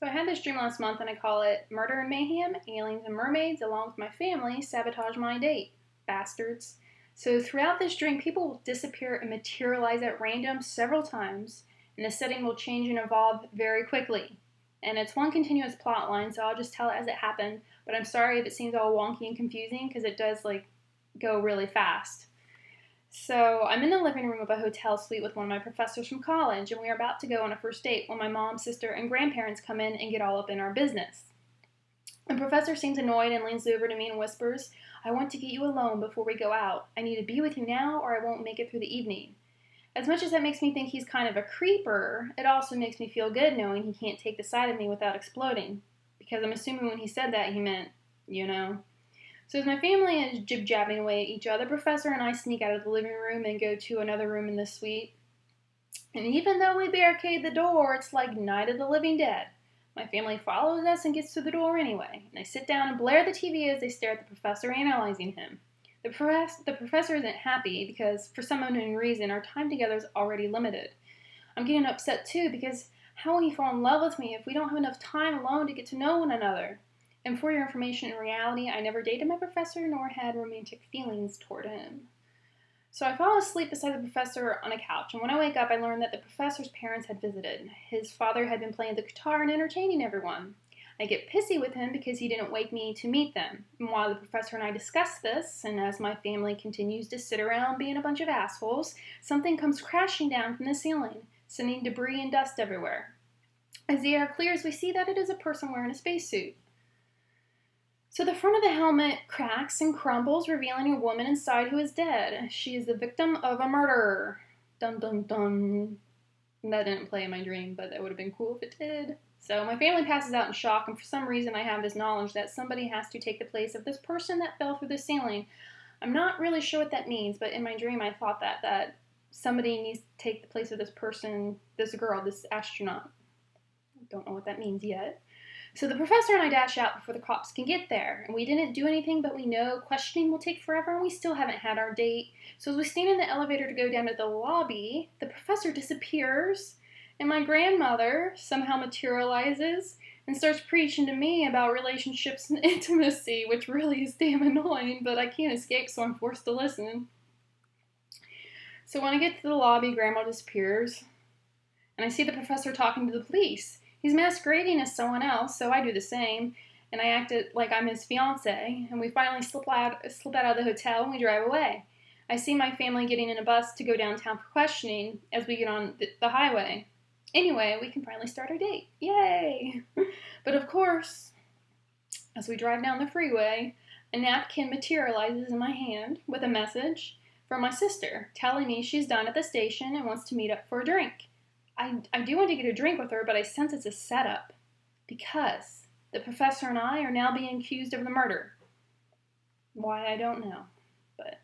So I had this dream last month and I call it Murder and Mayhem, Aliens and Mermaids, along with my family, sabotage my date. Bastards. So throughout this dream, people will disappear and materialize at random several times, and the setting will change and evolve very quickly. And it's one continuous plot line, so I'll just tell it as it happened, but I'm sorry if it seems all wonky and confusing, because it does, go really fast. So I'm in the living room of a hotel suite with one of my professors from college, and we are about to go on a first date when my mom, sister, and grandparents come in and get all up in our business. The professor seems annoyed and leans over to me and whispers, "I want to get you alone before we go out. I need to be with you now or I won't make it through the evening." As much as that makes me think he's kind of a creeper, it also makes me feel good knowing he can't take the side of me without exploding. Because I'm assuming when he said that, he meant, you know. So as my family is jib-jabbing away at each other, Professor and I sneak out of the living room and go to another room in the suite. And even though we barricade the door, it's like Night of the Living Dead. My family follows us and gets to the door anyway. And they sit down and blare the TV as they stare at the professor, analyzing him. The professor isn't happy because, for some unknown reason, our time together is already limited. I'm getting upset too because how will he fall in love with me if we don't have enough time alone to get to know one another? And for your information, in reality, I never dated my professor nor had romantic feelings toward him. So I fall asleep beside the professor on a couch, and when I wake up, I learn that the professor's parents had visited. His father had been playing the guitar and entertaining everyone. I get pissy with him because he didn't wake me to meet them. And while the professor and I discuss this, and as my family continues to sit around being a bunch of assholes, something comes crashing down from the ceiling, sending debris and dust everywhere. As the air clears, we see that it is a person wearing a spacesuit. So the front of the helmet cracks and crumbles, revealing a woman inside who is dead. She is the victim of a murder. Dun dun dun. That didn't play in my dream, but that would have been cool if it did. So my family passes out in shock, and for some reason I have this knowledge that somebody has to take the place of this person that fell through the ceiling. I'm not really sure what that means, but in my dream I thought that somebody needs to take the place of this person, this girl, this astronaut. I don't know what that means yet. So the professor and I dash out before the cops can get there, and we didn't do anything, but we know questioning will take forever, and we still haven't had our date. So as we stand in the elevator to go down to the lobby, the professor disappears, and my grandmother somehow materializes and starts preaching to me about relationships and intimacy, which really is damn annoying, but I can't escape, so I'm forced to listen. So when I get to the lobby, Grandma disappears, and I see the professor talking to the police. He's masquerading as someone else, so I do the same, and I act like I'm his fiancé, and we finally slip out of the hotel and we drive away. I see my family getting in a bus to go downtown for questioning as we get on the highway. Anyway, we can finally start our date. Yay! But of course, as we drive down the freeway, a napkin materializes in my hand with a message from my sister telling me she's done at the station and wants to meet up for a drink. I do want to get a drink with her, but I sense it's a setup because the professor and I are now being accused of the murder. Why, I don't know. But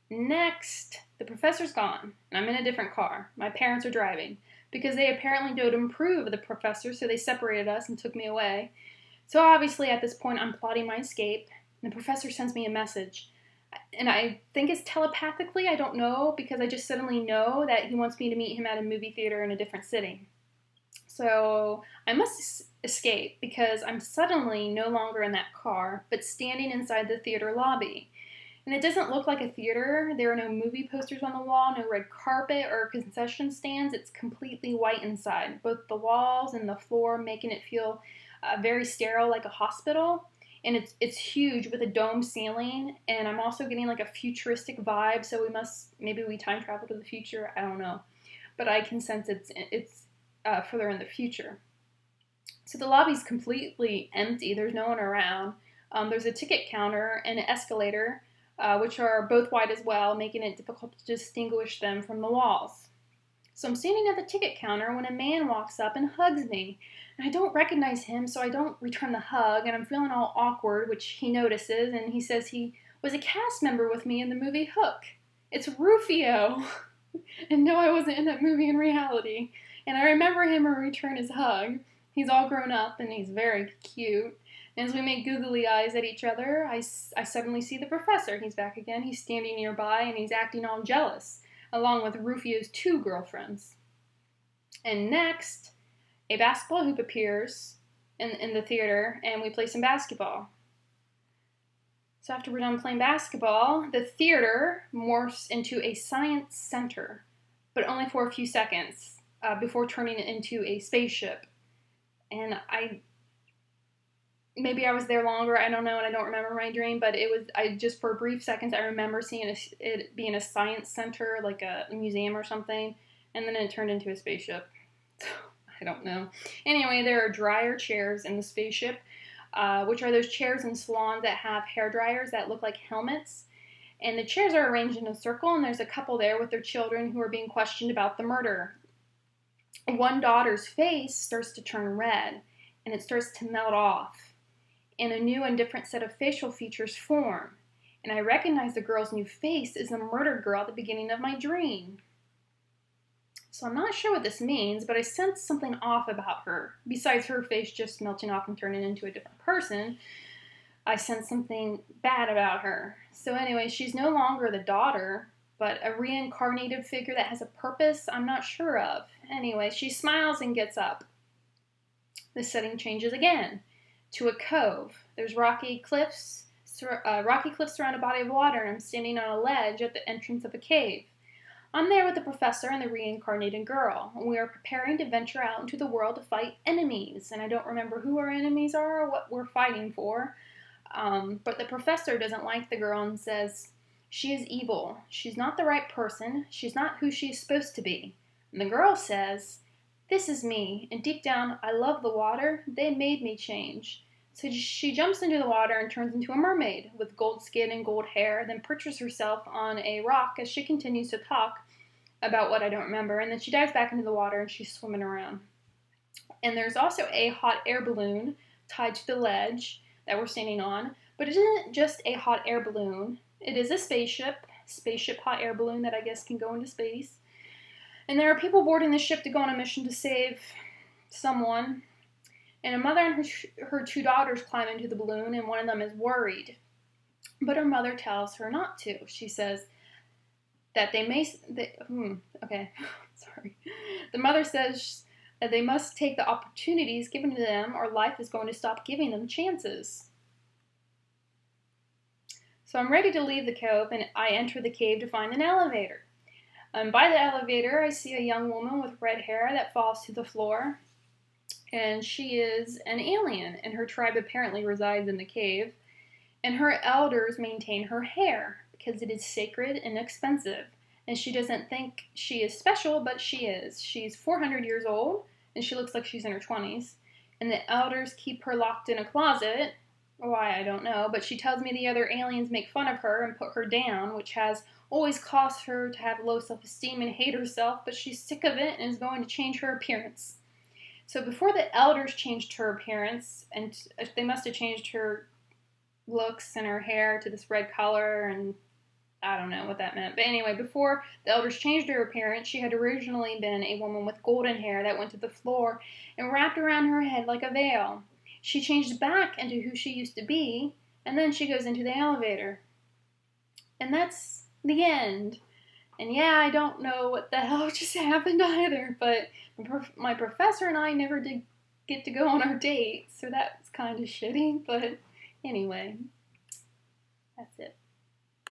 next, the professor's gone, and I'm in a different car. My parents are driving because they apparently don't approve of the professor, so they separated us and took me away. So obviously at this point, I'm plotting my escape, and the professor sends me a message. And I think it's telepathically, I don't know, because I just suddenly know that he wants me to meet him at a movie theater in a different city. So I must escape because I'm suddenly no longer in that car, but standing inside the theater lobby. And it doesn't look like a theater. There are no movie posters on the wall, no red carpet or concession stands. It's completely white inside, both the walls and the floor, making it feel very sterile, like a hospital. And it's huge with a dome ceiling, and I'm also getting like a futuristic vibe, so maybe we time travel to the future, I don't know. But I can sense it's further in the future. So the lobby's completely empty, there's no one around. There's a ticket counter and an escalator, which are both white as well, making it difficult to distinguish them from the walls. So I'm standing at the ticket counter when a man walks up and hugs me. And I don't recognize him, so I don't return the hug, and I'm feeling all awkward, which he notices, and he says he was a cast member with me in the movie Hook. It's Rufio! And no, I wasn't in that movie in reality. And I remember him and return his hug. He's all grown up, and he's very cute. And as we make googly eyes at each other, I suddenly see the professor. He's back again. He's standing nearby, and he's acting all jealous, along with Rufio's 2 girlfriends. And next, A basketball hoop appears in the theater, and we play some basketball. So after we're done playing basketball, the theater morphs into a science center, but only for a few seconds before turning it into a spaceship. And maybe I was there longer, I don't know, and I don't remember my dream, but just for brief seconds, I remember seeing it being a science center, like a museum or something, and then it turned into a spaceship. I don't know. Anyway, there are dryer chairs in the spaceship, which are those chairs in salons that have hair dryers that look like helmets. And the chairs are arranged in a circle, and there's a couple there with their children who are being questioned about the murder. One daughter's face starts to turn red, and it starts to melt off, and a new and different set of facial features form. And I recognize the girl's new face is the murdered girl at the beginning of my dream. So I'm not sure what this means, but I sense something off about her. Besides her face just melting off and turning into a different person, I sense something bad about her. So anyway, she's no longer the daughter, but a reincarnated figure that has a purpose I'm not sure of. Anyway, she smiles and gets up. The setting changes again to a cove. There's rocky cliffs surround a body of water, and I'm standing on a ledge at the entrance of a cave. I'm there with the professor and the reincarnated girl, and we are preparing to venture out into the world to fight enemies. And I don't remember who our enemies are or what we're fighting for. But the professor doesn't like the girl and says, she is evil. She's not the right person. She's not who she's supposed to be. And the girl says, this is me, and deep down, I love the water. They made me change. So she jumps into the water and turns into a mermaid with gold skin and gold hair, then perches herself on a rock as she continues to talk about what I don't remember, and then she dives back into the water and she's swimming around. And there's also a hot air balloon tied to the ledge that we're standing on, but it isn't just a hot air balloon. It is a spaceship hot air balloon that I guess can go into space. And there are people boarding the ship to go on a mission to save someone. And a mother and her two daughters climb into the balloon, and one of them is worried. But her mother tells her not to. She says that sorry. The mother says that they must take the opportunities given to them, or life is going to stop giving them chances. So I'm ready to leave the cove, and I enter the cave to find an elevator. By the elevator, I see a young woman with red hair that falls to the floor. And she is an alien, and her tribe apparently resides in the cave. And her elders maintain her hair because it is sacred and expensive. And she doesn't think she is special, but she is. She's 400 years old, and she looks like she's in her 20s. And the elders keep her locked in a closet. Why, I don't know, but she tells me the other aliens make fun of her and put her down, which has always caused her to have low self-esteem and hate herself, but she's sick of it and is going to change her appearance. So before the elders changed her appearance, and they must have changed her looks and her hair to this red color, and I don't know what that meant. But anyway, before the elders changed her appearance, she had originally been a woman with golden hair that went to the floor and wrapped around her head like a veil. She changed back into who she used to be, and then she goes into the elevator. And that's the end. And yeah, I don't know what the hell just happened either, but my professor and I never did get to go on our date, so that's kind of shitty, but anyway, that's it.